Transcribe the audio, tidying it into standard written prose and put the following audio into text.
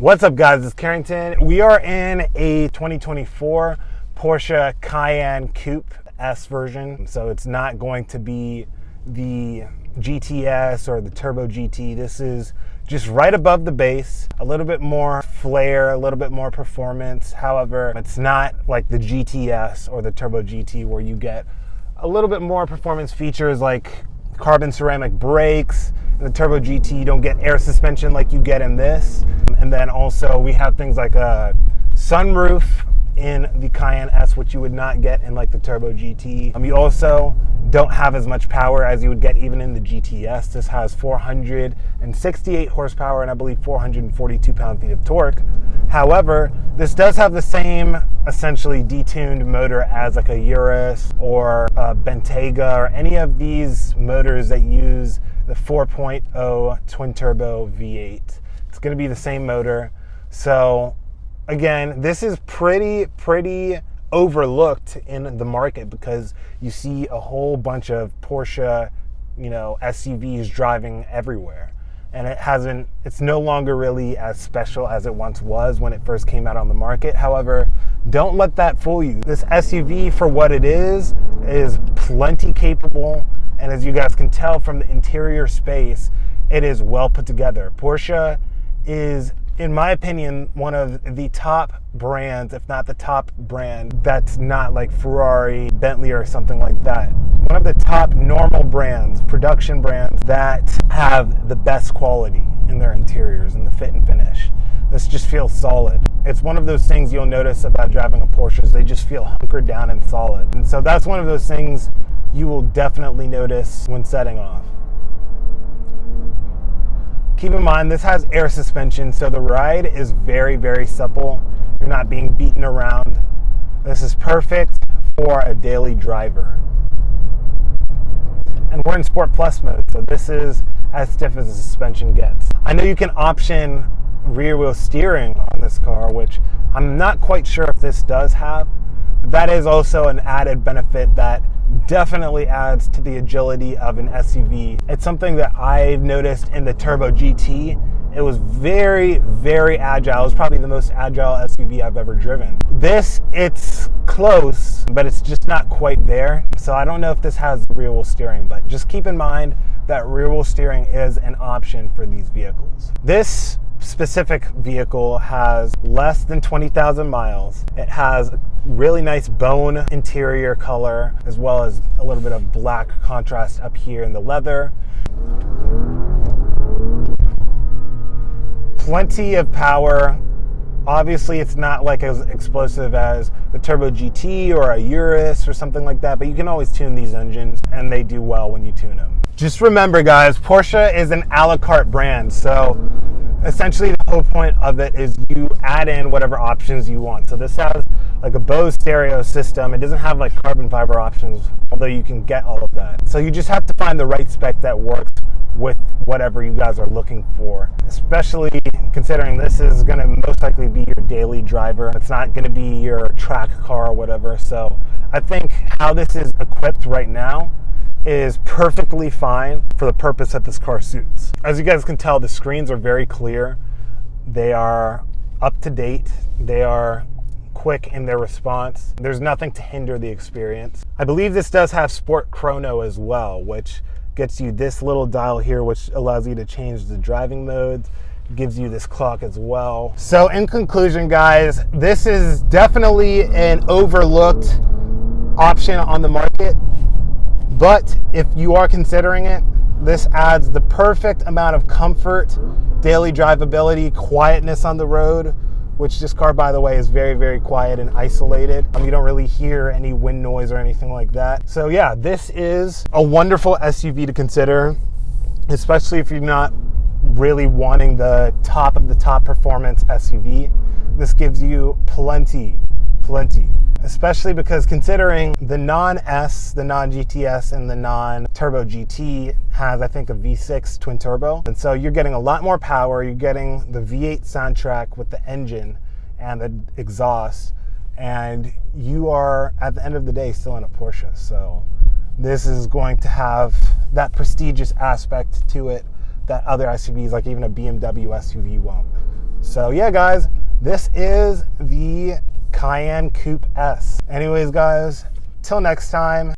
What's up, guys? It's Carrington. We are in a 2024 Porsche Cayenne Coupe S version. So it's not going to be the GTS or the Turbo GT. This is just right above the base, a little bit more flair, a little bit more performance. However, it's not like the GTS or the Turbo GT where you get a little bit more performance features like carbon ceramic brakes. In the Turbo GT, you don't get air suspension like you get in this. And then also we have things like a sunroof in the Cayenne S, which you would not get in like the Turbo GT. You also don't have as much power as you would get even in the GTS. This has 468 horsepower and I believe 442 pound-feet of torque. However, this does have the same essentially detuned motor as like a Urus or a Bentayga or any of these motors that use the 4.0 twin turbo V8. It's going to be the same motor. So again, this is pretty overlooked in the market because you see a whole bunch of Porsche, SUVs driving everywhere. And it's no longer really as special as it once was when it first came out on the market. However, don't let that fool you. This SUV, for what it is plenty capable. And as you guys can tell from the interior space, it is well put together. Porsche is, in my opinion, one of the top brands, if not the top brand, that's not like Ferrari, Bentley, or something like that. One of the top normal brands, production brands that have the best quality in their interiors and the fit and finish. This just feels solid. It's one of those things you'll notice about driving a Porsche is they just feel hunkered down and solid. And so that's one of those things you will definitely notice when setting off. Keep in mind, this has air suspension, so the ride is very supple. You're not being beaten around. This is perfect for a daily driver. And we're in Sport Plus mode, so this is as stiff as the suspension gets. I know you can option rear wheel steering on this car, which I'm not quite sure if this does have, but that is also an added benefit that definitely adds to the agility of an SUV. It's something that I've noticed in the Turbo GT. It was very agile. It was probably the most agile SUV I've ever driven. This, it's close, but it's just not quite there. So I don't know if this has rear wheel steering, but just keep in mind that rear wheel steering is an option for these vehicles. This specific vehicle has less than 20,000 miles. It has a really nice bone interior color, as well as a little bit of black contrast up here in the leather. Plenty of power. Obviously, it's not like as explosive as the Turbo GT or a Urus or something like that, but you can always tune these engines, and they do well when you tune them. Just remember, guys, Porsche is an a la carte brand, so essentially the whole point of it is you add in whatever options you want. So this has like a Bose stereo system. It doesn't have like carbon fiber options, although you can get all of that. So you just have to find the right spec that works with whatever you guys are looking for, especially considering this is going to most likely be your daily driver. It's not going to be your track car or whatever. So I think how this is equipped right now is perfectly fine for the purpose that this car suits. As you guys can tell, the screens are very clear. They are up to date. They are quick in their response. There's nothing to hinder the experience. I believe this does have Sport Chrono as well, which gets you this little dial here, which allows you to change the driving modes. It gives you this clock as well. So in conclusion, guys, this is definitely an overlooked option on the market. But if you are considering it, this adds the perfect amount of comfort, daily drivability, quietness on the road, which this car, by the way, is very quiet and isolated. You don't really hear any wind noise or anything like that. So yeah, this is a wonderful SUV to consider, especially if you're not really wanting the top of the top performance SUV. This gives you plenty, especially because considering the non-S, the non-GTS, and the non-Turbo GT has, I think, a V6 twin turbo. And so you're getting a lot more power. You're getting the V8 soundtrack with the engine and the exhaust. And you are, at the end of the day, still in a Porsche. So this is going to have that prestigious aspect to it that other SUVs, like even a BMW SUV, won't. So yeah, guys, this is the Cayenne Coupe S. Anyways, guys, till next time.